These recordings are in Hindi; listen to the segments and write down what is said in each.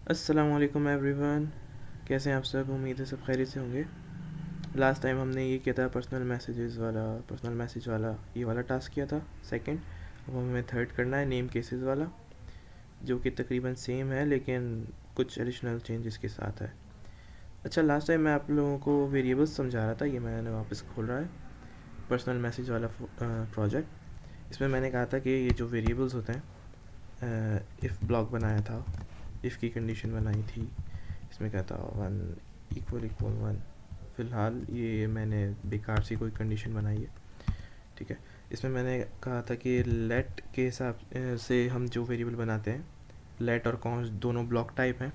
अस्सलाम वालेकुम एवरीवन। कैसे हैं आप सब? उम्मीद है सब खैरियत से होंगे। लास्ट टाइम हमने ये किया था पर्सनल मैसेज वाला ये वाला टास्क किया था सेकंड। अब हमें थर्ड करना है नेम केसेस वाला, जो कि तकरीबन सेम है लेकिन कुछ एडिशनल चेंजेस के साथ है। अच्छा, लास्ट टाइम मैं आप लोगों को वेरिएबल्स समझा रहा था, ये मैंने वापस खोल रहा है पर्सनल मैसेज वाला प्रोजेक्ट। इसमें मैंने कहा था कि ये जो वेरिएबल्स होते हैं, इफ़ ब्लॉक बनाया था, इफ़ की कंडीशन बनाई थी, इसमें क्या था 1 =1। फ़िलहाल ये मैंने बेकार सी कोई कंडीशन बनाई है, ठीक है। इसमें मैंने कहा था कि लेट के हिसाब से हम जो वेरिएबल बनाते हैं, लेट और कॉन्स्ट दोनों ब्लॉक टाइप हैं।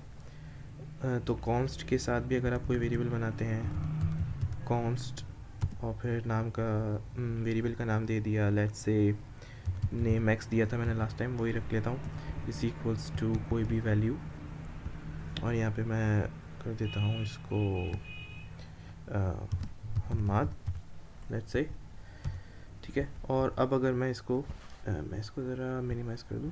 तो कॉन्स्ट के साथ भी अगर आप कोई वेरिएबल बनाते हैं, कॉन्स्ट और फिर नाम का वेरिएबल का नाम दे दिया, लेट्स से नेम एक्स दिया था मैंने लास्ट टाइम, वही रख लेता हूँ, इज इक्वल्स टू कोई भी वैल्यू। और यहाँ पे मैं कर देता हूँ इसको हम्माद, लेट्स से, ठीक है। और अब अगर मैं इसको ज़रा मिनिमाइज़ कर दूँ।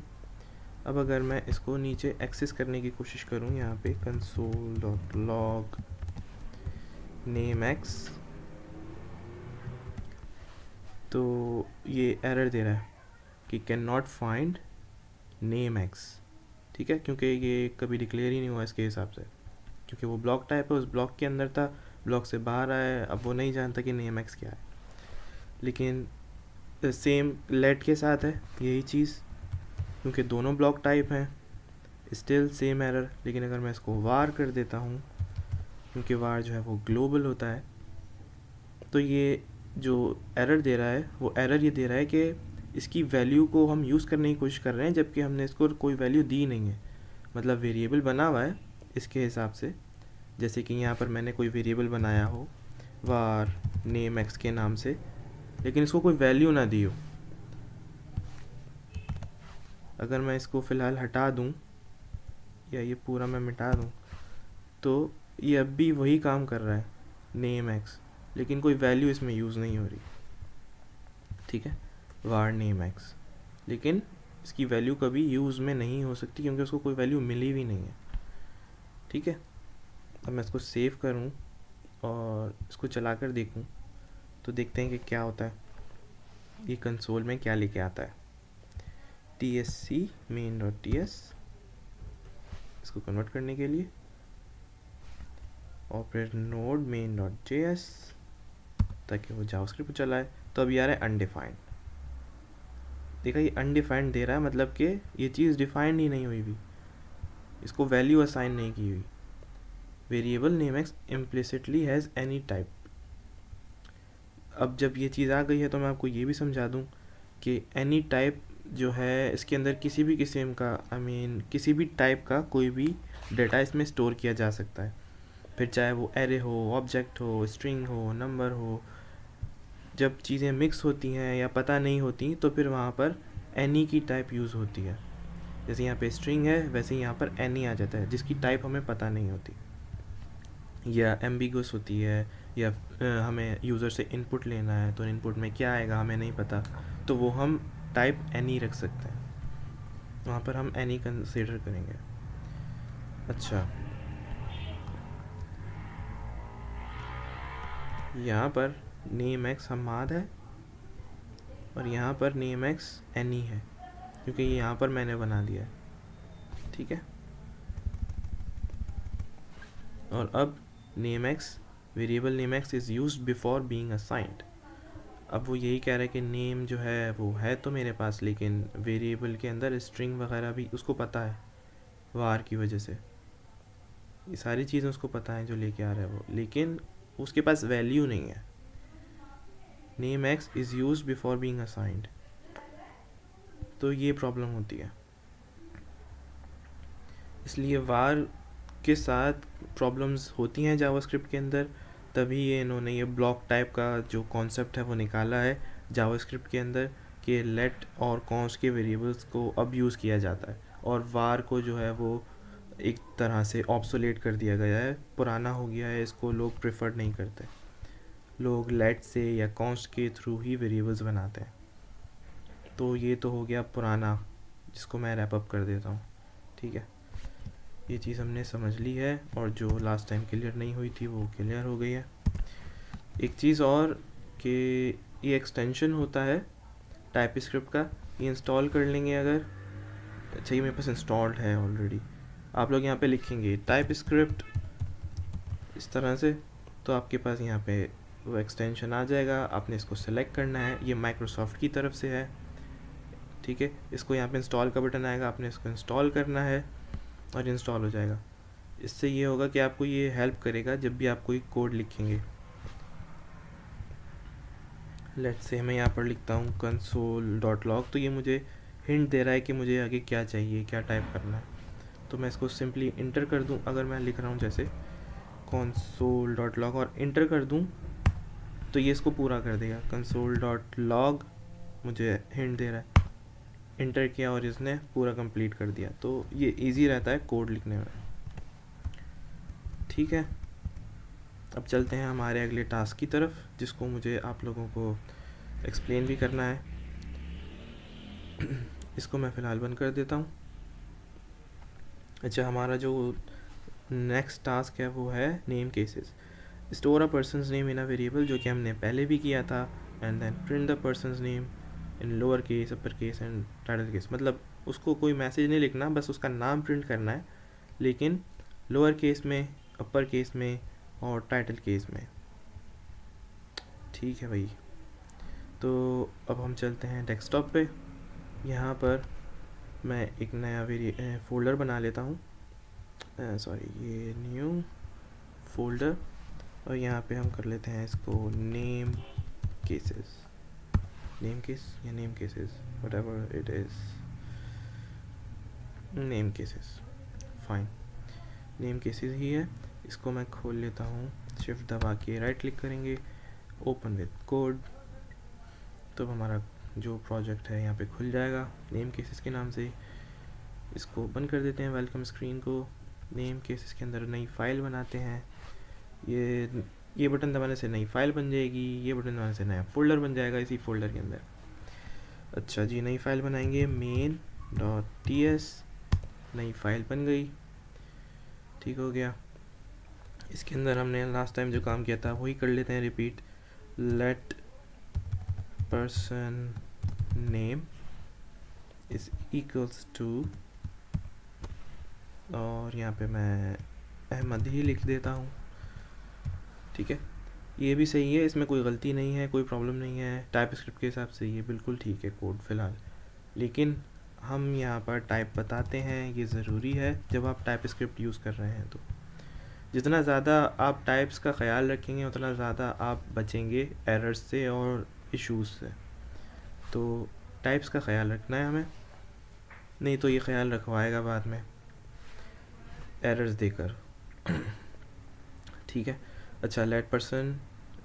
अब अगर मैं इसको नीचे एक्सेस करने की कोशिश करूँ, यहाँ पे console.log नेम एक्स, तो ये एरर दे रहा है कि can not find name x, ठीक है, क्योंकि ये कभी डिक्लेयर ही नहीं हुआ इसके हिसाब से, क्योंकि वो ब्लॉक टाइप है, उस ब्लॉक के अंदर था, ब्लॉक से बाहर आया है, अब वो नहीं जानता कि नेम एक्स क्या है। लेकिन सेम लेट के साथ है यही चीज़, क्योंकि दोनों ब्लॉक टाइप हैं, स्टिल सेम एरर। लेकिन अगर मैं इसको वार कर देता हूँ, क्योंकि वार जो है वो ग्लोबल होता है, तो ये जो एरर दे रहा है वो एरर ये दे रहा है कि इसकी वैल्यू को हम यूज़ करने की कोशिश कर रहे हैं, जबकि हमने इसको कोई वैल्यू दी नहीं है। मतलब वेरिएबल बना हुआ है इसके हिसाब से, जैसे कि यहाँ पर मैंने कोई वेरिएबल बनाया हो वार नेम एक्स के नाम से, लेकिन इसको कोई वैल्यू ना दी हो। अगर मैं इसको फ़िलहाल हटा दूँ या ये पूरा मैं मिटा दूँ, तो ये अब भी वही काम कर रहा है, नेम एक्स, लेकिन कोई वैल्यू इसमें यूज़ नहीं हो रही, ठीक है, वार नेम एक्स। लेकिन इसकी वैल्यू कभी यूज़ में नहीं हो सकती, क्योंकि उसको कोई वैल्यू मिली भी नहीं है, ठीक है। अब मैं इसको सेव करूँ और इसको चला कर देखूँ, तो देखते हैं कि क्या होता है, ये कंसोल में क्या लेके आता है। tsc main.ts, इसको कन्वर्ट करने के लिए, और फिर नोड main.js, ताकि वो जावास्क्रिप्ट चलाए। तो अब ये आ रहा है अनडिफाइंड। देखा, ये अनडिफाइंड दे रहा है, मतलब कि ये चीज़ डिफाइंड ही नहीं हुई भी, इसको वैल्यू असाइन नहीं की हुई। Variable name x implicitly has any type. अब जब ये चीज़ आ गई है तो मैं आपको ये भी समझा दूँ कि एनी टाइप जो है, इसके अंदर किसी भी किस्म का किसी भी टाइप का कोई भी डेटा इसमें स्टोर किया जा सकता है, फिर चाहे वो एरे हो, ऑब्जेक्ट हो, स्ट्रिंग हो, नंबर हो। जब चीज़ें मिक्स होती हैं या पता नहीं होती, तो फिर वहाँ पर एनी की टाइप यूज़ होती है। जैसे यहाँ पे स्ट्रिंग है, वैसे ही यहाँ पर एनी आ जाता है, जिसकी टाइप हमें पता नहीं होती, या एम्बिगुअस होती है, या हमें यूज़र से इनपुट लेना है, तो इनपुट में क्या आएगा हमें नहीं पता, तो वो हम टाइप एनी रख सकते हैं, वहाँ पर हम एनी कंसीडर करेंगे। अच्छा, यहाँ पर नेम एक्स हम्माद है और यहाँ पर नेम एक्स एनी है, क्योंकि यहाँ पर मैंने बना दिया है, ठीक है। और अब name x, variable name x is used before being assigned. अब वो यही कह रहा है कि नेम जो है वो है तो मेरे पास, लेकिन वेरिएबल के अंदर स्ट्रिंग वगैरह भी उसको पता है, वार की वजह से ये सारी चीज़ें उसको पता है जो लेके आ रहा है वो, लेकिन उसके पास वैल्यू नहीं है। Name x is used before being assigned, तो ये प्रॉब्लम होती है। इसलिए वार के साथ प्रॉब्लम्स होती हैं जावास्क्रिप्ट के अंदर, तभी ये इन्होंने ये ब्लॉक टाइप का जो कॉन्सेप्ट है वो निकाला है जावास्क्रिप्ट के अंदर, कि लेट और कॉन्स्ट के वेरिएबल्स को अब यूज़ किया जाता है, और वार को जो है वो एक तरह से ऑब्सोलेट कर दिया गया है, पुराना हो गया है, इसको लोग प्रेफर नहीं करते। लोग लेट से या कॉन्स्ट के थ्रू ही वेरिएबल्स बनाते हैं। तो ये तो हो गया पुराना, जिसको मैं रैप अप कर देता हूँ, ठीक है। ये चीज़ हमने समझ ली है, और जो लास्ट टाइम क्लियर नहीं हुई थी वो क्लियर हो गई है। एक चीज़ और कि ये एक्सटेंशन होता है टाइप स्क्रिप्ट का, ये इंस्टॉल कर लेंगे अगर, अच्छा ये मेरे पास इंस्टॉल्ड है ऑलरेडी, आप लोग यहाँ पे लिखेंगे टाइप स्क्रिप्ट इस तरह से, तो आपके पास यहाँ पे वो एक्सटेंशन आ जाएगा। आपने इसको सेलेक्ट करना है, ये माइक्रोसॉफ्ट की तरफ से है, ठीक है। इसको यहाँ पे इंस्टॉल का बटन आएगा, आपने इसको इंस्टॉल करना है और इंस्टॉल हो जाएगा। इससे ये होगा कि आपको ये हेल्प करेगा जब भी आप कोई कोड लिखेंगे। लेट्स से मैं यहाँ पर लिखता हूँ console.log, तो ये मुझे हिंट दे रहा है कि मुझे आगे क्या चाहिए, क्या टाइप करना है। तो मैं इसको सिंपली इंटर कर दूँ, अगर मैं लिख रहा हूँ जैसे console.log और इंटर कर दूँ तो ये इसको पूरा कर देगा। console.log मुझे हिंट दे रहा है, इंटर किया और इसने पूरा कंप्लीट कर दिया। तो ये इजी रहता है कोड लिखने में, ठीक है। अब चलते हैं हमारे अगले टास्क की तरफ, जिसको मुझे आप लोगों को एक्सप्लेन भी करना है। इसको मैं फ़िलहाल बंद कर देता हूँ। अच्छा, हमारा जो नेक्स्ट टास्क है वो है name cases. Store a person's name in a variable, जो कि हमने पहले भी किया था, and then print the person's name in lower case, upper case and title case. मतलब उसको कोई मैसेज नहीं लिखना, बस उसका नाम प्रिंट करना है, लेकिन लोअर केस में, अपर केस में और टाइटल केस में, ठीक है भाई। तो अब हम चलते हैं डेस्कटॉप पे। यहाँ पर मैं एक नया फोल्डर बना लेता हूँ, सॉरी ये न्यू फोल्डर, और यहाँ पे हम कर लेते हैं इसको नेम केसेस, नेम केस या name cases, whatever it is, name cases, fine, name cases ही है। इसको मैं खोल लेता हूँ, शिफ्ट दबा के राइट क्लिक करेंगे, ओपन विद कोड, तो हमारा जो प्रोजेक्ट है यहाँ पे खुल जाएगा नेम केसेस के नाम से। इसको ओपन कर देते हैं वेलकम स्क्रीन को। नेम केसेस के अंदर नई फाइल बनाते हैं। ये बटन दबाने से नई फाइल बन जाएगी, ये बटन दबाने से नया फोल्डर बन जाएगा इसी फोल्डर के अंदर। अच्छा जी, नई फाइल बनाएंगे main.ts, नई फाइल बन गई, ठीक हो गया। इसके अंदर हमने लास्ट टाइम जो काम किया था वही कर लेते हैं repeat. Let person name is equals to, और यहाँ पे मैं अहमद ही लिख देता हूँ, ठीक है। ये भी सही है, इसमें कोई गलती नहीं है, कोई प्रॉब्लम नहीं है, टाइप स्क्रिप्ट के हिसाब से ये बिल्कुल ठीक है कोड फ़िलहाल। लेकिन हम यहाँ पर टाइप बताते हैं, ये ज़रूरी है जब आप टाइप स्क्रिप्ट यूज़ कर रहे हैं। तो जितना ज़्यादा आप टाइप्स का ख्याल रखेंगे उतना ज़्यादा आप बचेंगे एरर्स से और इश्यूज़ से। तो टाइप्स का ख्याल रखना है हमें, नहीं तो ये ख्याल रखवाएगा बाद में एरर्स देकर, ठीक है। अच्छा, लेट पर्सन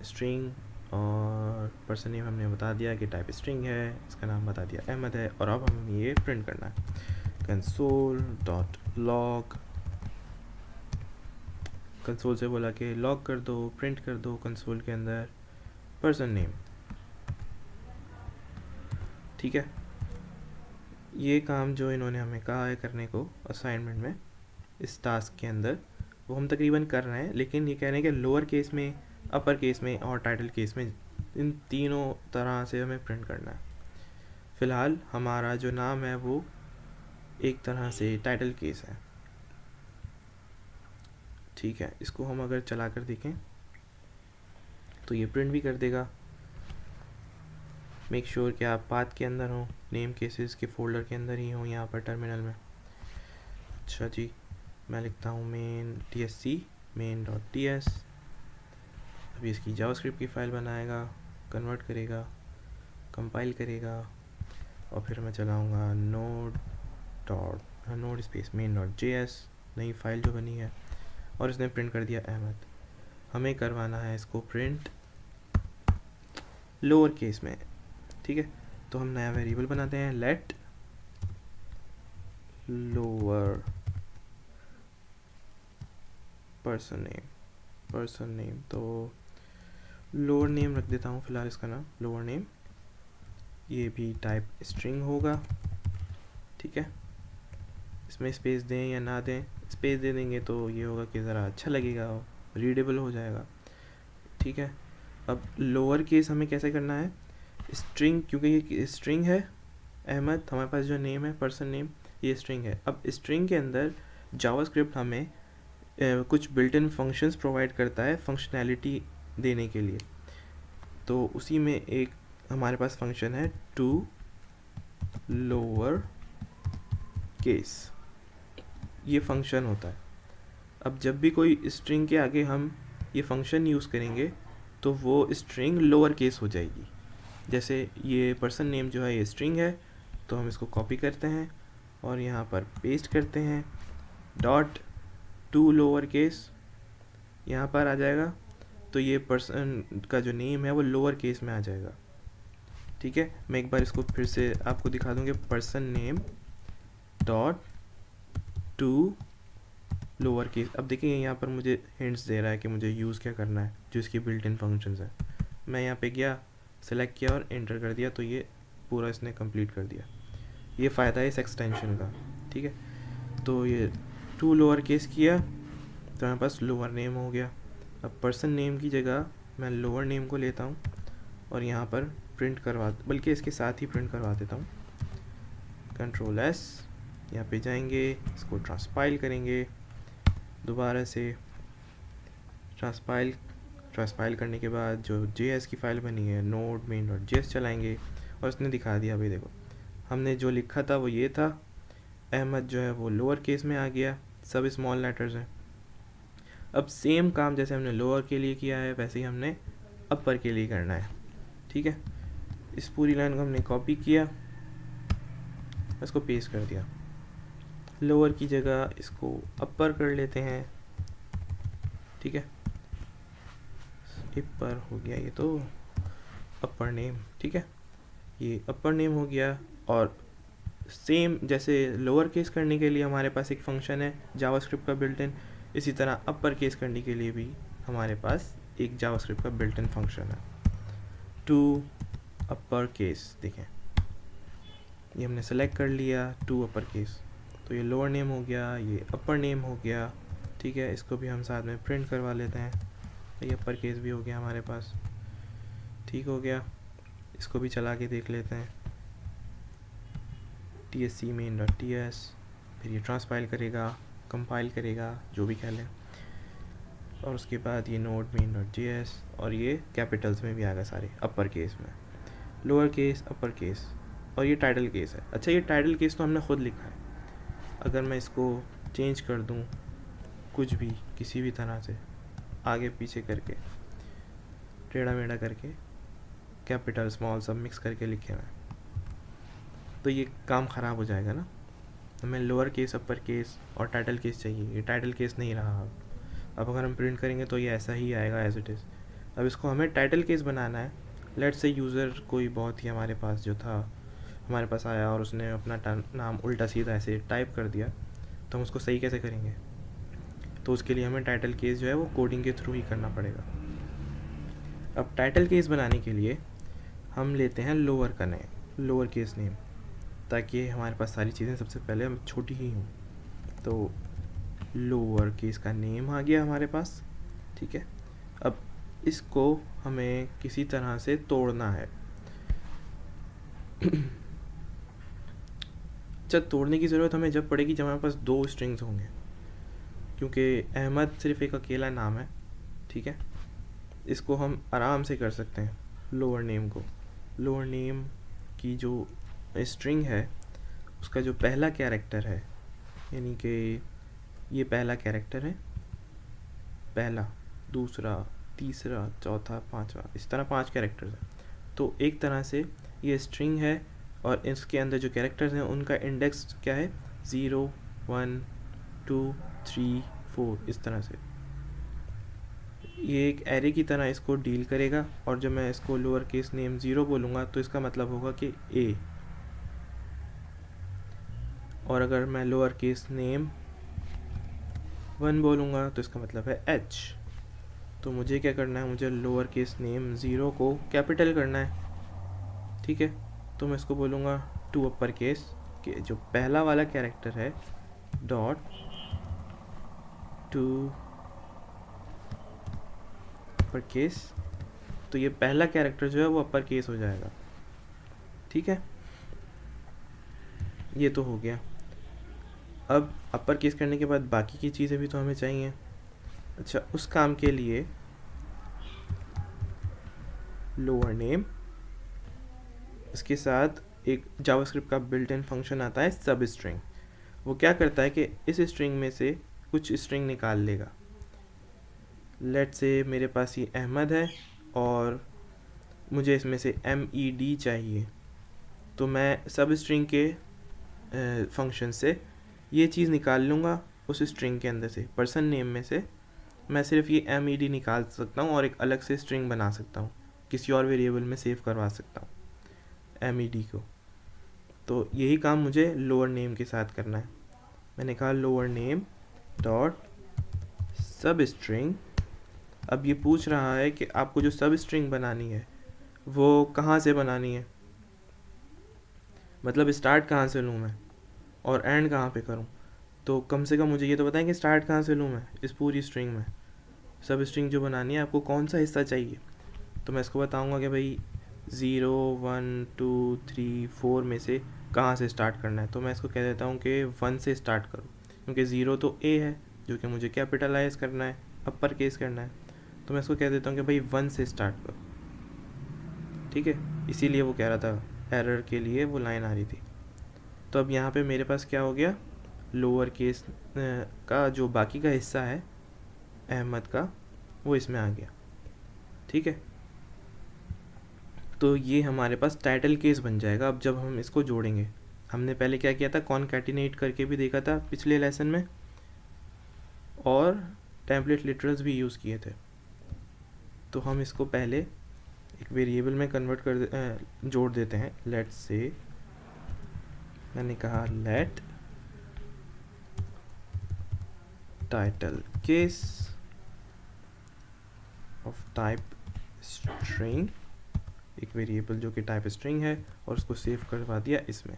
स्ट्रिंग, और पर्सन नेम हमने बता दिया कि टाइप स्ट्रिंग है, इसका नाम बता दिया अहमद है, और अब हमें ये प्रिंट करना है console.log। कंसोल से बोला कि लॉग कर दो, प्रिंट कर दो कंसोल के अंदर पर्सन नेम, ठीक है। ये काम जो इन्होंने हमें कहा है करने को असाइनमेंट में, इस टास्क के अंदर, वो हम तकरीबन कर रहे हैं। लेकिन ये कह रहे हैं कि लोअर केस में, अपर केस में और टाइटल केस में, इन तीनों तरह से हमें प्रिंट करना है। फ़िलहाल हमारा जो नाम है वो एक तरह से टाइटल केस है, ठीक है। इसको हम अगर चला कर देखें तो ये प्रिंट भी कर देगा। मेक श्योर कि आप पाथ के अंदर हों, नेम केसेस के फोल्डर के अंदर ही हों यहाँ पर टर्मिनल में। अच्छा जी, मैं लिखता हूँ main.ts। अभी इसकी जावास्क्रिप्ट की फ़ाइल बनाएगा, कन्वर्ट करेगा, कंपाइल करेगा, और फिर मैं चलाऊँगा नोड स्पेस main.js, नई फाइल जो बनी है, और इसने प्रिंट कर दिया अहमद। हमें करवाना है इसको प्रिंट लोअर केस में, ठीक है। तो हम नया वेरिएबल बनाते हैं, लेट लोअर पर्सन नेम, तो लोअर नेम रख देता हूँ फ़िलहाल इसका नाम, लोअर नेम। ये भी टाइप स्ट्रिंग होगा, ठीक है। इसमें स्पेस दें या ना दें, स्पेस दे देंगे तो ये होगा कि ज़रा अच्छा लगेगा, रीडेबल हो जाएगा, ठीक है। अब लोअर केस हमें कैसे करना है, स्ट्रिंग, क्योंकि ये स्ट्रिंग है अहमद, हमारे पास जो नेम है पर्सन नेम, ये स्ट्रिंग है। अब स्ट्रिंग के अंदर जावास्क्रिप्ट हमें कुछ बिल्ट इन फंक्शंस प्रोवाइड करता है फंक्शनैलिटी देने के लिए। तो उसी में एक हमारे पास फंक्शन है टू लोअर केस, ये फंक्शन होता है। अब जब भी कोई स्ट्रिंग के आगे हम ये फंक्शन यूज़ करेंगे तो वो स्ट्रिंग लोअर केस हो जाएगी। जैसे ये पर्सन नेम जो है ये स्ट्रिंग है, तो हम इसको कॉपी करते हैं और यहाँ पर पेस्ट करते हैं, डॉट टू लोअर केस यहाँ पर आ जाएगा, तो ये पर्सन का जो नेम है वो लोअर केस में आ जाएगा, ठीक है। मैं एक बार इसको फिर से आपको दिखा दूँगी, person name dot to lower case. अब देखिए यहाँ पर मुझे हिंट्स दे रहा है कि मुझे यूज़ क्या करना है, जो इसकी बिल्ट इन फंक्शंस है। मैं यहाँ पे गया, सेलेक्ट किया और एंटर कर दिया, तो ये पूरा इसने कंप्लीट कर दिया। ये फ़ायदा है इस एक्सटेंशन का, ठीक है। तो ये टू लोअर केस किया तो हमारे पास लोअर नेम हो गया। अब पर्सन नेम की जगह मैं लोअर नेम को लेता हूँ और यहाँ पर प्रिंट करवा, बल्कि इसके साथ ही प्रिंट करवा देता हूँ, कंट्रोल एस, यहाँ पे जाएंगे, इसको ट्रांसपाइल करेंगे, दोबारा से ट्रांसपाइल करने के बाद जो JS की फ़ाइल बनी है नोड मेन डॉट JS चलाएंगे और उसने दिखा दिया, भाई देखो हमने जो लिखा था वो ये था, अहमद जो है वो लोअर केस में आ गया, सब स्मॉल लेटर्स हैं। अब सेम काम जैसे हमने लोअर के लिए किया है वैसे ही हमने अपर के लिए करना है, ठीक है। इस पूरी लाइन को हमने कॉपी किया, इसको पेस्ट कर दिया, लोअर की जगह इसको अपर कर लेते हैं, ठीक है। अपर हो गया ये तो अपर नेम, ठीक है, ये अपर नेम हो गया। और सेम जैसे लोअर केस करने के लिए हमारे पास एक फंक्शन है जावास्क्रिप्ट का बिल्ट इन, इसी तरह अपर केस करने के लिए भी हमारे पास एक जावास्क्रिप्ट का बिल्ट इन फंक्शन है टू अपर केस। देखें ये हमने सेलेक्ट कर लिया टू अपर केस, तो ये लोअर नेम हो गया, ये अपर नेम हो गया, ठीक है। इसको भी हम साथ में प्रिंट करवा लेते हैं, ये अपर केस भी हो गया हमारे पास, ठीक हो गया। इसको भी चला के देख लेते हैं, TSC main डॉट TS, फिर ये ट्रांसपाइल करेगा, कंपाइल करेगा, जो भी कह लें, और उसके बाद ये नोड मेन डॉट JS, और ये कैपिटल्स में भी आ गए सारे, अपर केस में, लोअर केस, अपर केस, और ये टाइटल केस है। अच्छा ये टाइटल केस तो हमने खुद लिखा है, अगर मैं इसको चेंज कर दूं कुछ भी किसी भी तरह से आगे पीछे करके, टेढ़ा मेढ़ा करके, कैपिटल स्मॉल सब मिक्स करके लिखे हुए, तो ये काम ख़राब हो जाएगा ना। हमें लोअर केस, अपर केस और टाइटल केस चाहिए, ये टाइटल केस नहीं रहा। अब अगर हम प्रिंट करेंगे तो ये ऐसा ही आएगा एज इट इज़। अब इसको हमें टाइटल केस बनाना है। लेट्स से यूज़र कोई बहुत ही हमारे पास जो था हमारे पास आया और उसने अपना नाम उल्टा सीधा ऐसे टाइप कर दिया, तो हम उसको सही कैसे करेंगे, तो उसके लिए हमें टाइटल केस जो है वो कोडिंग के थ्रू ही करना पड़ेगा। अब टाइटल केस बनाने के लिए हम लेते हैं लोअर का नेम, लोअर केस नेम, ताकि हमारे पास सारी चीज़ें सबसे पहले हम छोटी ही हों। तो लोअर केस का नेम आ गया हमारे पास, ठीक है। अब इसको हमें किसी तरह से तोड़ना है। अच्छा तोड़ने की ज़रूरत हमें जब पड़ेगी जब हमारे पास दो स्ट्रिंग्स होंगे, क्योंकि अहमद सिर्फ एक अकेला नाम है, ठीक है। इसको हम आराम से कर सकते हैं लोअर नेम को। लोअर नेम की जो स्ट्रिंग है उसका जो पहला कैरेक्टर है, यानी कि ये पहला कैरेक्टर है, पहला, दूसरा, तीसरा, चौथा, पांचवा, इस तरह 5 कैरेक्टर्स हैं। तो एक तरह से ये स्ट्रिंग है और इसके अंदर जो कैरेक्टर्स हैं उनका इंडेक्स क्या है, 0, 1, 2, 3, 4, इस तरह से ये एक एरे की तरह इसको डील करेगा। और जब मैं इसको लोअर केस नेम 0 बोलूँगा तो इसका मतलब होगा कि A, और अगर मैं लोअर केस नेम 1 बोलूँगा तो इसका मतलब है H। तो मुझे क्या करना है, मुझे लोअर केस नेम 0 को कैपिटल करना है, ठीक है। तो मैं इसको बोलूँगा टू अपर केस, कि जो पहला वाला कैरेक्टर है डॉट टू अपर केस, तो ये पहला कैरेक्टर जो है वो अपर केस हो जाएगा। ठीक है, ये तो हो गया। अब अपर केस करने के बाद बाकी की चीज़ें भी तो हमें चाहिए। अच्छा, उस काम के लिए लोअर नेम, इसके साथ एक जावास्क्रिप्ट का बिल्ट इन फंक्शन आता है सब स्ट्रिंग। वो क्या करता है कि इस स्ट्रिंग में से कुछ स्ट्रिंग निकाल लेगा। लेट से मेरे पास ये अहमद है और मुझे इसमें से MED चाहिए, तो मैं सब स्ट्रिंग के फंक्शन से ये चीज़ निकाल लूँगा। उस स्ट्रिंग के अंदर से पर्सन नेम में से मैं सिर्फ ये MED निकाल सकता हूँ और एक अलग से स्ट्रिंग बना सकता हूँ, किसी और वेरिएबल में सेव करवा सकता हूँ MED को। तो यही काम मुझे लोअर नेम के साथ करना है। मैंने कहा लोअर नेम डॉट सब स्ट्रिंग। अब ये पूछ रहा है कि आपको जो सब स्ट्रिंग बनानी है वो कहाँ से बनानी है, मतलब स्टार्ट कहाँ से लूँ मैं और एंड कहाँ पे करूँ। तो कम से कम मुझे ये तो बताएं कि स्टार्ट कहाँ से लूँ मैं इस पूरी स्ट्रिंग में। सब स्ट्रिंग जो बनानी है आपको कौन सा हिस्सा चाहिए, तो मैं इसको बताऊँगा कि भाई 0 1 2 3 4 में से कहाँ से स्टार्ट करना है। तो मैं इसको कह देता हूँ कि 1 से स्टार्ट करो, क्योंकि 0 तो A है जो कि मुझे कैपिटलाइज करना है, अपर केस करना है। तो मैं इसको कह देता हूँ कि भाई 1 से स्टार्ट करो। ठीक है, इसीलिए वो कह रहा था, एरर के लिए वो लाइन आ रही थी। तो अब यहाँ पे मेरे पास क्या हो गया, लोअर केस का जो बाकी का हिस्सा है अहमद का वो इसमें आ गया। ठीक है, तो ये हमारे पास टाइटल केस बन जाएगा। अब जब हम इसको जोड़ेंगे, हमने पहले क्या किया था, कॉनकैटिनेट करके भी देखा था पिछले लेसन में, और टेम्पलेट लिटरल्स भी यूज़ किए थे। तो हम इसको पहले एक वेरिएबल में कन्वर्ट कर जोड़ देते हैं। लेट से मैंने कहा let title case of type string, एक वेरिएबल जो कि टाइप स्ट्रिंग है, और उसको सेव करवा दिया इसमें।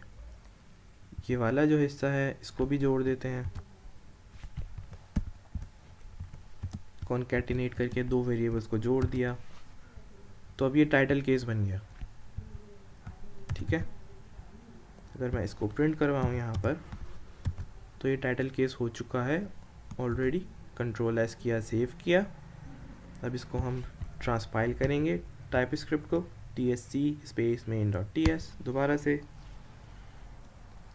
ये वाला जो हिस्सा है इसको भी जोड़ देते हैं, कॉनकैटिनेट करके दो वेरिएबल्स को जोड़ दिया। तो अब ये टाइटल केस बन गया। ठीक है, अगर मैं इसको प्रिंट करवाऊँ यहाँ पर, तो ये टाइटल केस हो चुका है ऑलरेडी। कंट्रोल एस किया, सेव किया। अब इसको हम ट्रांसपाइल करेंगे टाइप स्क्रिप्ट को, TSC स्पेस main.ts दोबारा से,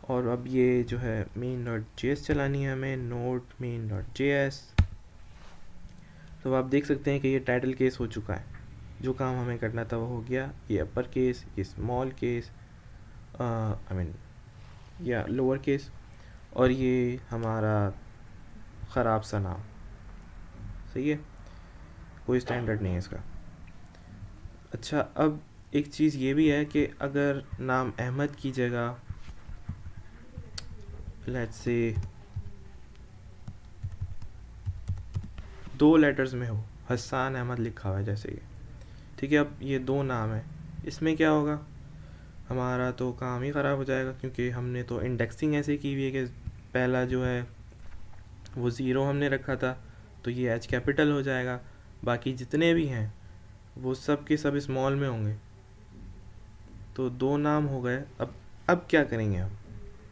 और अब ये जो है main.js चलानी है हमें, नोड main.js। तो आप देख सकते हैं कि ये टाइटल केस हो चुका है। जो काम हमें करना था वो हो गया। ये अपर केस, ये स्मॉल केस, या लोअर केस, और ये हमारा ख़राब सा नाम। सही है, कोई स्टैंडर्ड नहीं है इसका। अच्छा, अब एक चीज़ ये भी है कि अगर नाम अहमद की जगह लेट्स से 2 लेटर्स में हो, हसन अहमद लिखा हुआ है जैसे ये, ठीक है। अब ये 2 नाम है, इसमें क्या होगा, हमारा तो काम ही ख़राब हो जाएगा, क्योंकि हमने तो इंडेक्सिंग ऐसे की हुई है कि पहला जो है वो 0 हमने रखा था, तो ये H कैपिटल हो जाएगा। बाकी जितने भी हैं वो सब के सब स्मॉल में होंगे। तो 2 नाम हो गए। अब क्या करेंगे हम,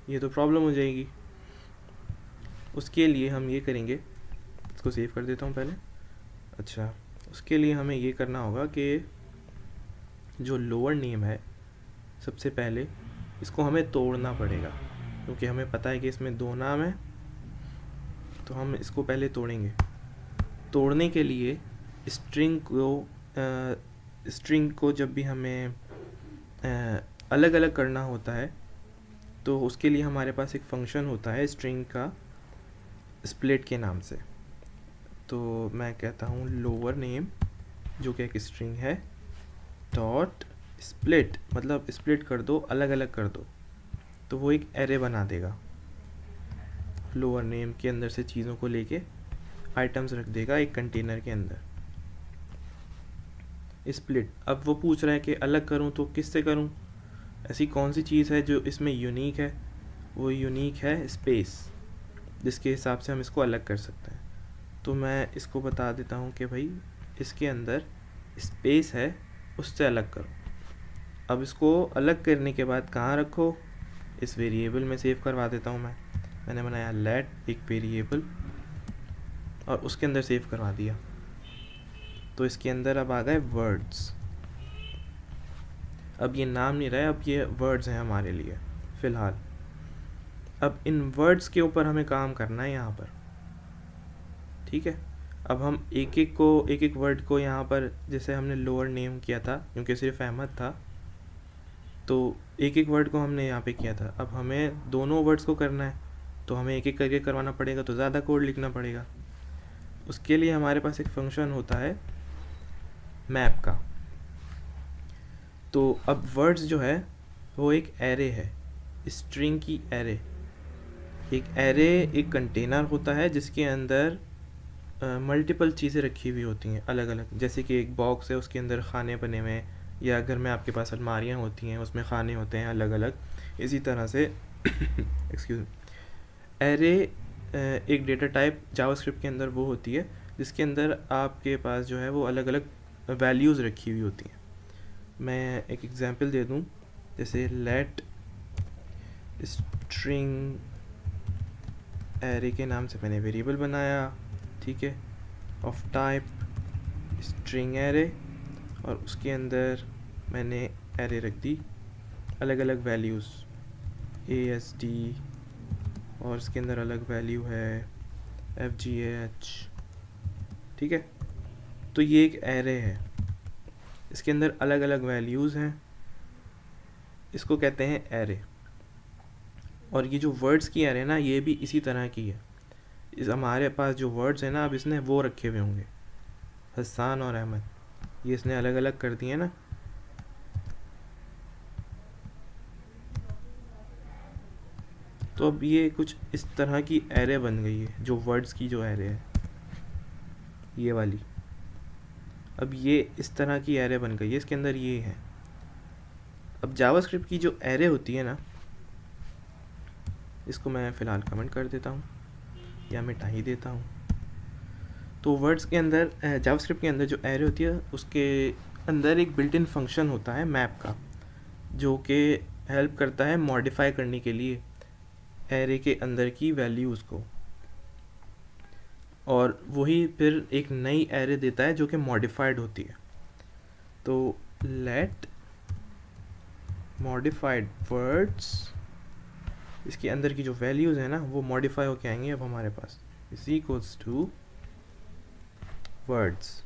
ये तो प्रॉब्लम हो जाएगी। उसके लिए हम ये करेंगे, इसको सेव कर देता हूँ पहले। अच्छा, उसके लिए हमें ये करना होगा कि जो लोअर नेम है, सबसे पहले इसको हमें तोड़ना पड़ेगा, क्योंकि हमें पता है कि इसमें 2 नाम है। तो हम इसको पहले तोड़ेंगे। तोड़ने के लिए स्ट्रिंग को जब भी हमें अलग अलग करना होता है, तो उसके लिए हमारे पास एक फंक्शन होता है स्ट्रिंग का स्प्लिट के नाम से। तो मैं कहता हूँ लोअर नेम, जो कि एक स्ट्रिंग है, डॉट स्प्लिट, मतलब स्प्लिट कर दो, अलग अलग कर दो। तो वो एक एरे बना देगा, लोअर नेम के अंदर से चीज़ों को लेके आइटम्स रख देगा एक कंटेनर के अंदर। स्प्लिट, अब वो पूछ रहा है कि अलग करूं तो किससे करूं, ऐसी कौन सी चीज़ है जो इसमें यूनिक है। वो यूनिक है स्पेस। जिसके हिसाब से हम इसको अलग कर सकते हैं। तो मैं इसको बता देता हूँ कि भाई इसके अंदर स्पेस है, उससे अलग करो। अब इसको अलग करने के बाद कहाँ रखो, इस वेरिएबल में सेव करवा देता हूँ मैंने बनाया लेट एक वेरिएबल और उसके अंदर सेव करवा दिया। तो इसके अंदर अब आ गए वर्ड्स। अब ये नाम नहीं रहा, अब ये वर्ड्स हैं हमारे लिए फ़िलहाल। अब इन वर्ड्स के ऊपर हमें काम करना है यहाँ पर, ठीक है। अब हम एक एक वर्ड को यहाँ पर, जैसे हमने लोअर नेम किया था क्योंकि सिर्फ अहमद था, तो एक एक वर्ड को हमने यहाँ पे किया था। अब हमें दोनों वर्ड्स को करना है तो हमें एक एक करके करवाना पड़ेगा, तो ज़्यादा कोड लिखना पड़ेगा। उसके लिए हमारे पास एक फंक्शन होता है मैप का। तो अब वर्ड्स जो है वो एक एरे है, स्ट्रिंग की एरे। एक एरे एक कंटेनर होता है जिसके अंदर मल्टीपल चीज़ें रखी हुई होती हैं अलग अलग। जैसे कि एक बॉक्स है, उसके अंदर खाने बने हुए हैं, या घर में आपके पास अलमारियाँ होती हैं, उसमें खाने होते हैं अलग अलग। इसी तरह से एक्सक्यूज़ मी, एरे एक डेटा टाइप जावास्क्रिप्ट के अंदर वो होती है जिसके अंदर आपके पास जो है वो अलग अलग वैल्यूज़ रखी हुई होती हैं। मैं एक एग्जांपल दे दूं, जैसे लेट स्ट्रिंग एरे के नाम से मैंने वेरिएबल बनाया, ठीक है, ऑफ टाइप स्ट्रिंग एरे, और उसके अंदर मैंने एरे रख दी अलग अलग वैल्यूज़ ASD, और इसके अंदर अलग वैल्यू है FGH, ठीक है। तो ये एक एरे है, इसके अंदर अलग अलग वैल्यूज़ हैं, इसको कहते हैं एरे। और ये जो वर्ड्स की एरे ना, ये भी इसी तरह की है। इस हमारे पास जो वर्ड्स हैं ना, अब इसने वो रखे हुए होंगे, हसन और अहमद, ये इसने अलग अलग कर दिए ना। तो अब ये कुछ इस तरह की एरे बन गई है, जो वर्ड्स की जो एरे है ये वाली। अब ये इस तरह की एरे बन गई है, इसके अंदर ये है। अब जावास्क्रिप्ट की जो एरे होती है ना, इसको मैं फ़िलहाल कमेंट कर देता हूँ या मिटा ही देता हूँ। तो वर्ड्स के अंदर, जावास्क्रिप्ट के अंदर जो एरे होती है, उसके अंदर एक बिल्ट इन फंक्शन होता है मैप का, जो कि हेल्प करता है मॉडिफाई करने के लिए एरे के अंदर की वैल्यूज़ को, और वही फिर एक नई एरे देता है जो कि मॉडिफाइड होती है। तो लेट मॉडिफाइड वर्ड्स, इसके अंदर की जो वैल्यूज़ हैं ना, वो मॉडिफाई होके आएंगे अब हमारे पास, इज इक्वल्स टू वर्ड्स।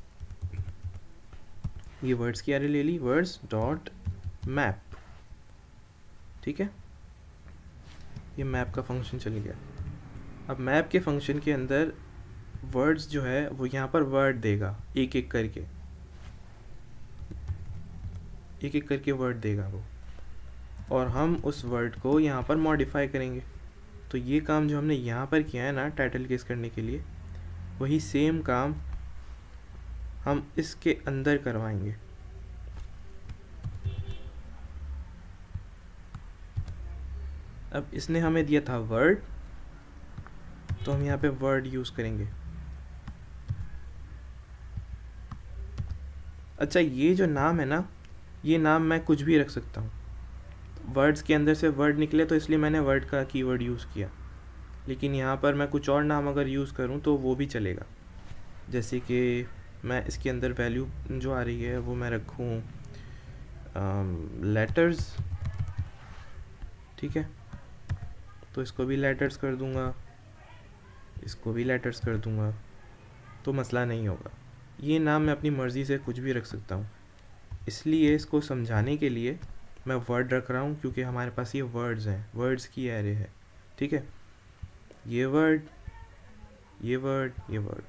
ये वर्ड्स की एरे ले ली, वर्ड्स डॉट मैप, ठीक है। ये मैप का फंक्शन चल गया। अब मैप के फंक्शन के अंदर वर्ड्स जो है वो यहाँ पर वर्ड देगा, एक एक करके वर्ड देगा वो, और हम उस वर्ड को यहाँ पर मॉडिफाई करेंगे। तो ये काम जो हमने यहाँ पर किया है ना टाइटल केस करने के लिए, वही सेम काम हम इसके अंदर करवाएंगे। अब इसने हमें दिया था वर्ड, तो हम यहाँ पे वर्ड यूज़ करेंगे। अच्छा, ये जो नाम है ना, ये नाम मैं कुछ भी रख सकता हूँ। वर्ड्स के अंदर से वर्ड निकले तो इसलिए मैंने वर्ड का कीवर्ड यूज़ किया, लेकिन यहाँ पर मैं कुछ और नाम अगर यूज़ करूँ तो वो भी चलेगा। जैसे कि मैं इसके अंदर वैल्यू जो आ रही है वो मैं रखूँ लेटर्स, ठीक है। तो इसको भी लेटर्स कर दूँगा, इसको भी लेटर्स कर दूँगा, तो मसला नहीं होगा। ये नाम मैं अपनी मर्ज़ी से कुछ भी रख सकता हूँ, इसलिए इसको समझाने के लिए मैं वर्ड रख रहा हूँ, क्योंकि हमारे पास ये वर्ड्स हैं, वर्ड्स की एरे है, ठीक है। ये वर्ड, ये वर्ड, ये वर्ड।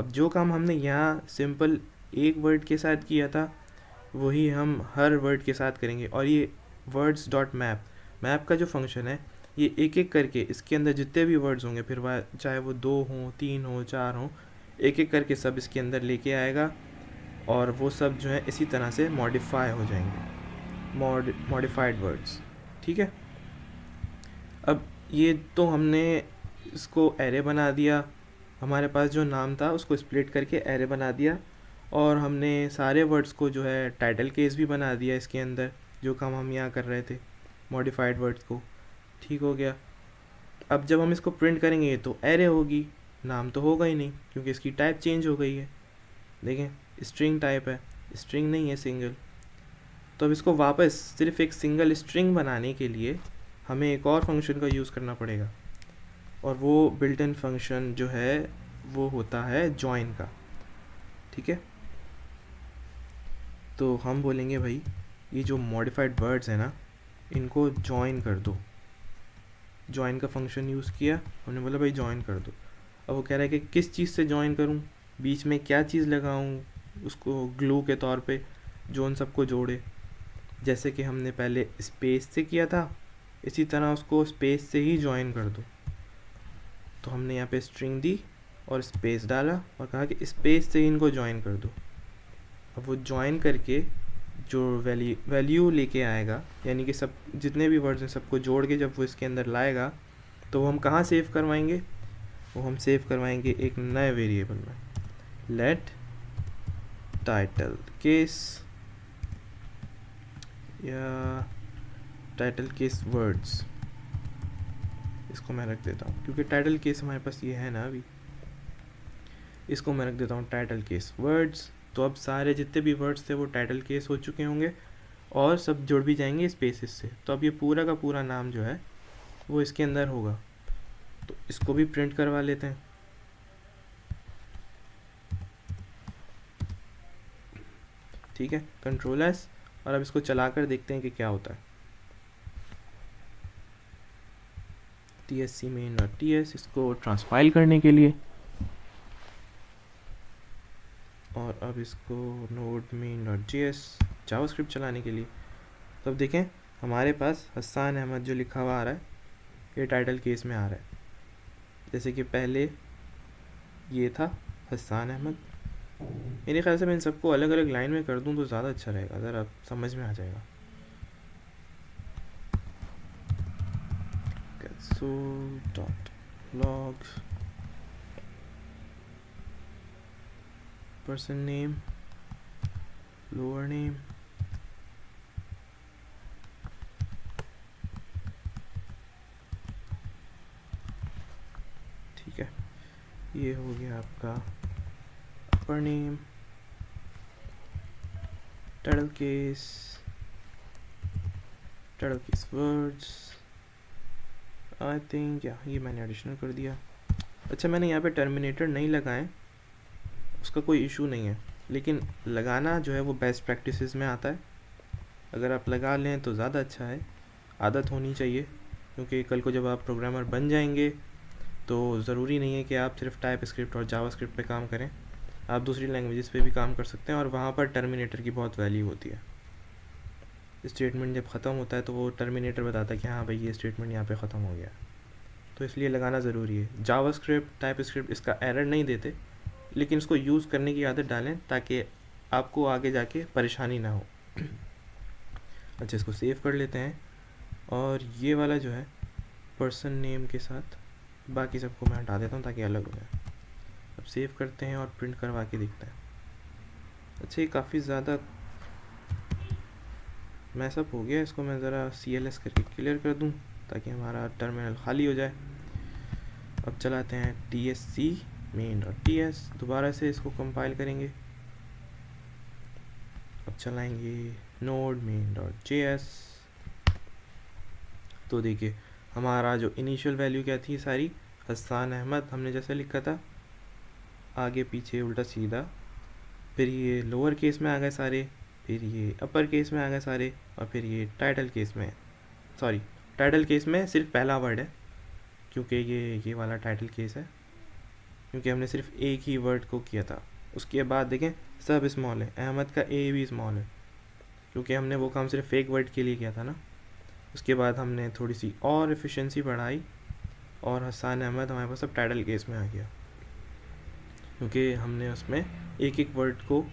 अब जो काम हमने यहाँ सिंपल एक वर्ड के साथ किया था, वही हम हर वर्ड के साथ करेंगे। और ये वर्ड्स डॉट मैप, मैप का जो फंक्शन है, ये एक एक करके इसके अंदर जितने भी वर्ड्स होंगे, फिर वह चाहे वो 2 हों, 3 हों, 4 हों, एक एक करके सब इसके अंदर लेके आएगा, और वो सब जो है इसी तरह से मॉडिफाई हो जाएंगे, मॉडिफाइड वर्ड्स, ठीक है। अब ये तो हमने इसको एरे बना दिया, हमारे पास जो नाम था उसको स्प्लिट करके एरे बना दिया, और हमने सारे वर्ड्स को जो है टाइटल केस भी बना दिया इसके अंदर, जो काम हम यहाँ कर रहे थे मॉडिफाइड वर्ड्स को। ठीक हो गया। अब जब हम इसको प्रिंट करेंगे तो एरे होगी, नाम तो होगा ही नहीं क्योंकि इसकी टाइप चेंज हो गई है। देखें स्ट्रिंग टाइप है, स्ट्रिंग नहीं है सिंगल। तो अब इसको वापस सिर्फ एक सिंगल स्ट्रिंग बनाने के लिए हमें एक और फंक्शन का यूज़ करना पड़ेगा, और वो बिल्ट इन फंक्शन जो है वो होता है जॉइन का। ठीक है, तो हम बोलेंगे भाई ये जो मॉडिफाइड वर्ड्स है ना इनको जॉइन कर दो। जॉइन का फंक्शन यूज़ किया, हमने बोला भाई जॉइन कर दो। अब वो कह रहा है कि किस चीज़ से जॉइन करूँ, बीच में क्या चीज़ लगाऊँ उसको ग्लू के तौर पे जो उन सबको जोड़े। जैसे कि हमने पहले स्पेस से किया था, इसी तरह उसको स्पेस से ही जॉइन कर दो। तो हमने यहाँ पे स्ट्रिंग दी और स्पेस डाला और कहा कि स्पेस से ही इनको जॉइन कर दो। अब वो जॉइन करके जो वैल्यू लेके आएगा, यानी कि सब जितने भी वर्ड्स हैं सबको जोड़ के जब वो इसके अंदर लाएगा तो वो हम कहाँ सेव करवाएंगे, वो हम सेव करवाएंगे एक नए वेरिएबल में, लेट टाइटल केस या टाइटल केस वर्ड्स, इसको मैं रख देता हूँ क्योंकि टाइटल केस हमारे पास ये है ना अभी, इसको मैं रख देता हूँ टाइटल केस वर्ड्स। तो अब सारे जितने भी वर्ड्स थे वो टाइटल केस हो चुके होंगे और सब जुड़ भी जाएंगे स्पेसेस से। तो अब ये पूरा का पूरा नाम जो है वो इसके अंदर होगा। तो इसको भी प्रिंट करवा लेते हैं। ठीक है, कंट्रोल एस, और अब इसको चला कर देखते हैं कि क्या होता है। TSC main और TS इसको ट्रांसपाइल करने के लिए, और अब इसको नोड main.js जावास्क्रिप्ट चलाने के लिए। तो अब देखें हमारे पास हसन अहमद जो लिखा हुआ आ रहा है ये टाइटल केस में आ रहा है। जैसे कि पहले ये था हसन अहमद। मेरे ख्याल से मैं इन सबको अलग अलग लाइन में कर दूं तो ज़्यादा अच्छा रहेगा, ज़रा समझ में आ जाएगा। console.log person name, lower name, ठीक है, ये हो गया आपका upper name, title case words, I think ये मैंने एडिशनल कर दिया। अच्छा, मैंने यहाँ पे टर्मिनेटर नहीं लगाए, उसका कोई इशू नहीं है, लेकिन लगाना जो है वो बेस्ट प्रैक्टिसेस में आता है। अगर आप लगा लें तो ज़्यादा अच्छा है, आदत होनी चाहिए, क्योंकि कल को जब आप प्रोग्रामर बन जाएंगे तो ज़रूरी नहीं है कि आप सिर्फ टाइप स्क्रिप्ट और जावास्क्रिप्ट पे काम करें, आप दूसरी लैंग्वेजेस पे भी काम कर सकते हैं, और वहाँ पर टर्मिनेटर की बहुत वैल्यू होती है। स्टेटमेंट जब ख़त्म होता है तो वो टर्मिनेटर बताता है कि हाँ भाई ये स्टेटमेंट यहाँ पे ख़त्म हो गया, तो इसलिए लगाना ज़रूरी है। जावास्क्रिप्ट टाइप स्क्रिप्ट इसका एरर नहीं देते, लेकिन इसको यूज़ करने की आदत डालें ताकि आपको आगे जाके परेशानी ना हो। अच्छा, इसको सेव कर लेते हैं, और ये वाला जो है पर्सन नेम के साथ बाकी सबको मैं हटा देता हूँ ताकि अलग हो जाए। अब सेव करते हैं और प्रिंट करवा के देखते हैं। अच्छा, ये काफ़ी ज़्यादा मैसअप हो गया, इसको मैं ज़रा CLS करके क्लियर कर दूँ ताकि हमारा टर्मिनल खाली हो जाए। अब चलाते हैं TSC main.ts, दोबारा से इसको कंपाइल करेंगे। अब चलाएंगे node main.js। तो देखिए हमारा जो इनिशियल वैल्यू क्या थी, सारी हसन अहमद हमने जैसे लिखा था, आगे पीछे उल्टा सीधा, फिर ये लोअर केस में आ गए सारे, फिर ये अपर केस में आ गए सारे, और फिर ये टाइटल केस में, सॉरी टाइटल केस में सिर्फ पहला वर्ड है क्योंकि ये वाला टाइटल केस है, क्योंकि हमने सिर्फ एक ही वर्ड को किया था। उसके बाद देखें सब स्मॉल है, अहमद का ए भी स्मॉल है क्योंकि हमने वो काम सिर्फ एक वर्ड के लिए किया था ना। उसके बाद हमने थोड़ी सी और एफिशिएंसी बढ़ाई और हसन अहमद हमारे पास अब टाइटल केस में आ गया, क्योंकि हमने उसमें एक एक वर्ड को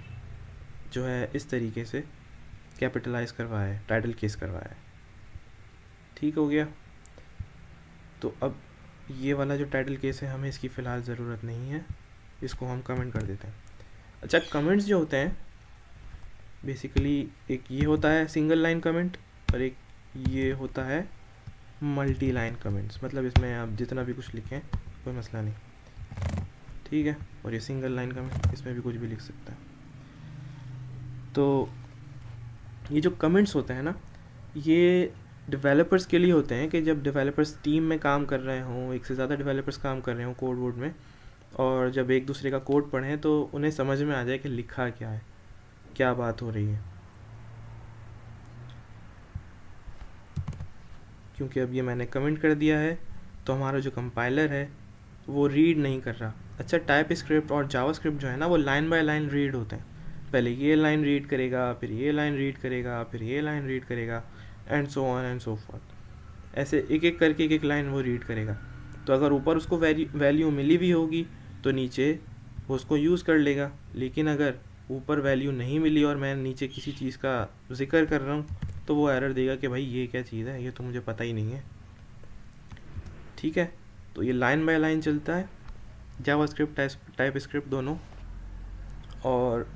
जो है इस तरीके से कैपिटलाइज करवाया है, टाइटल केस करवाया है। ठीक हो गया। तो अब ये वाला जो टाइटल केस है हमें इसकी फ़िलहाल ज़रूरत नहीं है, इसको हम कमेंट कर देते हैं। अच्छा, कमेंट्स जो होते हैं बेसिकली एक ये होता है सिंगल लाइन कमेंट और एक ये होता है मल्टी लाइन कमेंट्स। मतलब इसमें आप जितना भी कुछ लिखें कोई मसला नहीं, ठीक है। और ये सिंगल लाइन कमेंट, इसमें भी कुछ भी लिख सकता है। तो ये जो कमेंट्स होते हैं ना, ये डेवलपर्स के लिए होते हैं कि जब डेवलपर्स टीम में काम कर रहे हों, एक से ज़्यादा डेवलपर्स काम कर रहे हों कोड वोड में, और जब एक दूसरे का कोड पढ़ें तो उन्हें समझ में आ जाए कि लिखा क्या है, क्या बात हो रही है। क्योंकि अब ये मैंने कमेंट कर दिया है तो हमारा जो कंपाइलर है वो रीड नहीं कर रहा। अच्छा, टाइप स्क्रिप्ट और जावास्क्रिप्ट जो है ना वो लाइन बाय लाइन रीड होते हैं। पहले ये लाइन रीड करेगा, फिर ये लाइन रीड करेगा, फिर ये लाइन रीड करेगा, and so on and so forth. ऐसे एक एक करके एक एक लाइन वो रीड करेगा। तो अगर ऊपर उसको वैल्यू मिली भी होगी तो नीचे वो उसको यूज़ कर लेगा। लेकिन अगर ऊपर वैल्यू नहीं मिली और मैं नीचे किसी चीज़ का जिक्र कर रहा हूँ तो वो एरर देगा कि भाई ये क्या चीज़ है, ये तो मुझे पता ही नहीं है, ठीक है। तो ये लाइन बाय लाइन चलता है, जावास्क्रिप्ट टाइप स्क्रिप्ट दोनों। और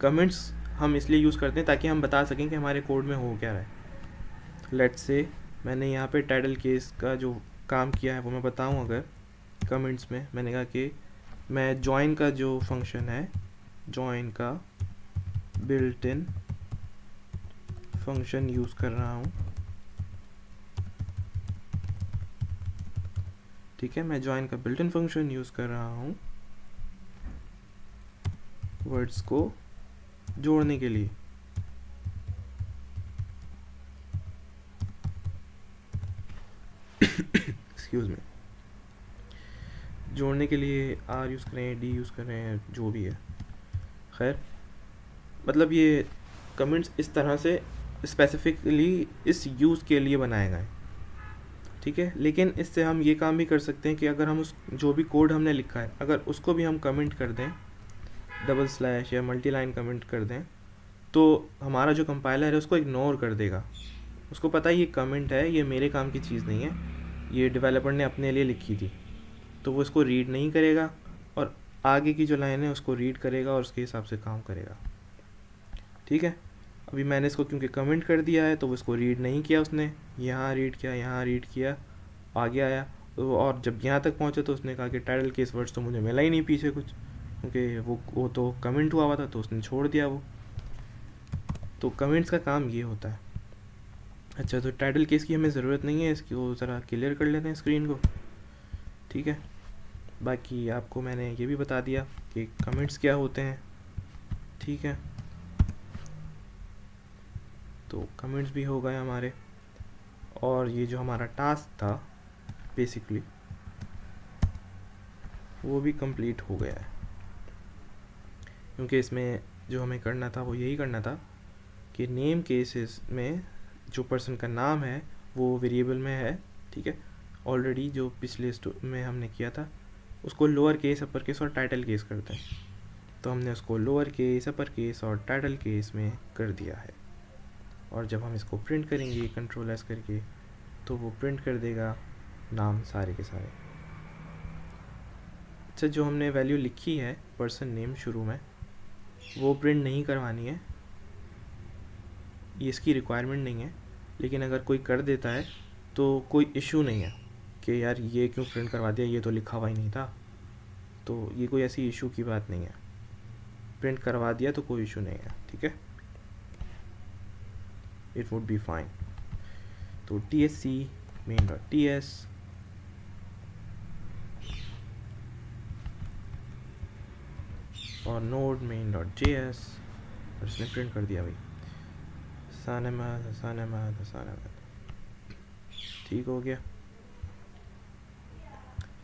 कमेंट्स हम इसलिए यूज़ करते हैं ताकि हम बता सकें कि हमारे कोड में हो क्या रहा है। लेट्स से मैंने यहाँ पे टाइटल केस का जो काम किया है वो मैं बताऊँ। अगर कमेंट्स में मैंने कहा कि मैं जॉइन का जो फंक्शन है, जॉइन का बिल्ट इन फंक्शन यूज़ कर रहा हूँ, ठीक है। मैं जॉइन का बिल्ट इन फंक्शन यूज़ कर रहा हूँ वर्ड्स को जोड़ने के लिए। एक्सक्यूज मी, जोड़ने के लिए आर यूज़ करें, डी यूज़ करें, जो भी है, खैर मतलब ये कमेंट्स इस तरह से स्पेसिफिकली इस यूज़ के लिए बनाए गए, ठीक है। लेकिन इससे हम ये काम भी कर सकते हैं कि अगर हम उस जो भी कोड हमने लिखा है अगर उसको भी हम कमेंट कर दें, डबल स्लैश या मल्टी लाइन कमेंट कर दें, तो हमारा जो कंपाइलर है उसको इग्नोर कर देगा। उसको पता है ये कमेंट है, ये मेरे काम की चीज़ नहीं है, ये डेवलपर ने अपने लिए लिखी थी, तो वो इसको रीड नहीं करेगा और आगे की जो लाइन है उसको रीड करेगा और उसके हिसाब से काम करेगा, ठीक है। अभी मैंने इसको क्योंकि कमेंट कर दिया है तो वो इसको रीड नहीं किया, उसने यहाँ रीड किया, यहाँ रीड किया, आगे आया तो, और जब यहाँ तक पहुँचा तो उसने कहा कि टाइटल केस वर्ड्स तो मुझे मिला ही नहीं पीछे कुछ, क्योंकि वो तो कमेंट हुआ था तो उसने छोड़ दिया वो। तो कमेंट्स का काम ये होता है। अच्छा, तो टाइटल केस की हमें ज़रूरत नहीं है, इसकी वो ज़रा क्लियर कर लेते हैं स्क्रीन को, ठीक है। बाकी आपको मैंने ये भी बता दिया कि कमेंट्स क्या होते हैं, ठीक है। तो कमेंट्स भी हो गए हमारे, और ये जो हमारा टास्क था बेसिकली वो भी कंप्लीट हो गया है। क्योंकि इसमें जो हमें करना था वो यही करना था कि नेम केसेस में जो पर्सन का नाम है वो वेरिएबल में है, ठीक है। ऑलरेडी जो पिछले में हमने किया था उसको लोअर केस, अपर केस और टाइटल केस करते हैं, तो हमने उसको लोअर केस, अपर केस और टाइटल केस में कर दिया है। और जब हम इसको प्रिंट करेंगे कंट्रोल एस करके तो वो प्रिंट कर देगा नाम सारे के सारे। अच्छा, जो हमने वैल्यू लिखी है पर्सन नेम शुरू में वो प्रिंट नहीं करवानी है, ये इसकी रिक्वायरमेंट नहीं है। लेकिन अगर कोई कर देता है तो कोई इशू नहीं है कि यार ये क्यों प्रिंट करवा दिया, ये तो लिखा हुआ ही नहीं था, तो ये कोई ऐसी इशू की बात नहीं है। प्रिंट करवा दिया तो कोई इशू नहीं है, ठीक है, इट वुड बी फाइन। तो tsc main.ts और node main.js, और इसने प्रिंट कर दिया भाई सानमद, ठीक हो गया।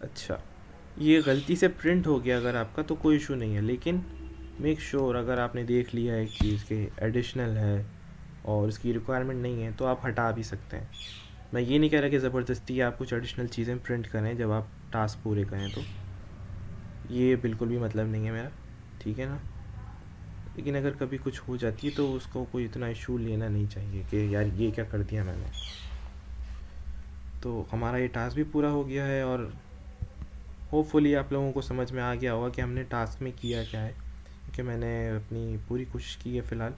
अच्छा, ये गलती से प्रिंट हो गया अगर आपका तो कोई इशू नहीं है, लेकिन मेक श्योर अगर आपने देख लिया है कि इसके एडिशनल है और इसकी रिक्वायरमेंट नहीं है तो आप हटा भी सकते हैं। मैं ये नहीं कह रहा कि ज़बरदस्ती आप कुछ एडिशनल चीज़ें प्रिंट करें जब आप टास्क पूरे करें, तो ये बिल्कुल भी मतलब नहीं है मेरा, ठीक है ना। लेकिन अगर कभी कुछ हो जाती है तो उसको कोई इतना इशू लेना नहीं चाहिए कि यार ये क्या कर दिया मैंने। तो हमारा ये टास्क भी पूरा हो गया है और होपफुली आप लोगों को समझ में आ गया होगा कि हमने टास्क में किया क्या है, क्योंकि मैंने अपनी पूरी कोशिश की है फ़िलहाल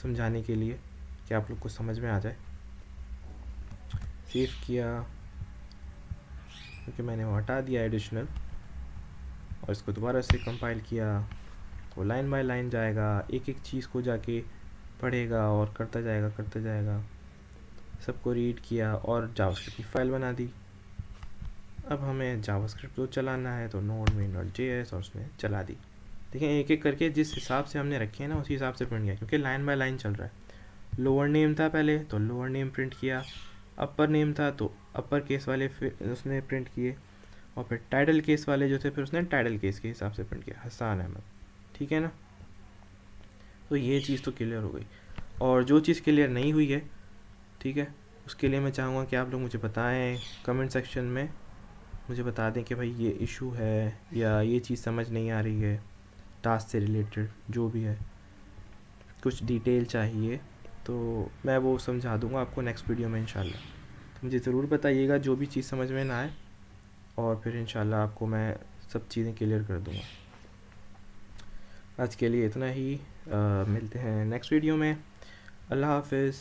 समझाने के लिए कि आप लोग को समझ में आ जाए। सेव किया, क्योंकि मैंने वो हटा दिया एडिशनल, और इसको दोबारा से कंपाइल किया। वो लाइन बाय लाइन जाएगा, एक एक चीज़ को जाके पढ़ेगा और करता जाएगा। सबको रीड किया और जावास्क्रिप्ट की फ़ाइल बना दी। अब हमें जावास्क्रिप्ट तो चलाना है, तो नोड main.js और उसमें चला दी। देखें एक एक करके जिस हिसाब से हमने रखे हैं ना उसी हिसाब से प्रिंट किया, क्योंकि लाइन बाय लाइन चल रहा है। लोअर नेम था पहले तो लोअर नेम प्रिंट किया, अपर नेम था तो अपर केस वाले फिर उसने प्रिंट किए, और फिर टाइटल केस वाले जो थे फिर उसने टाइटल केस के हिसाब से प्रिंट किया, हसन अहमद। ठीक है ना, तो ये चीज़ तो क्लियर हो गई। और जो चीज़ क्लियर नहीं हुई है, ठीक है, उसके लिए मैं चाहूँगा कि आप लोग मुझे बताएं कमेंट सेक्शन में, मुझे बता दें कि भाई ये इशू है या ये चीज़ समझ नहीं आ रही है, टास्क से रिलेटेड जो भी है, कुछ डिटेल चाहिए तो मैं वो समझा दूँगा आपको नेक्स्ट वीडियो में इंशाल्लाह। तो मुझे ज़रूर बताइएगा जो भी चीज़ समझ में ना आए, और फिर इंशाल्लाह आपको मैं सब चीज़ें क्लियर कर दूँगा। आज के लिए इतना ही, मिलते हैं नेक्स्ट वीडियो में। अल्लाह हाफ़िज़।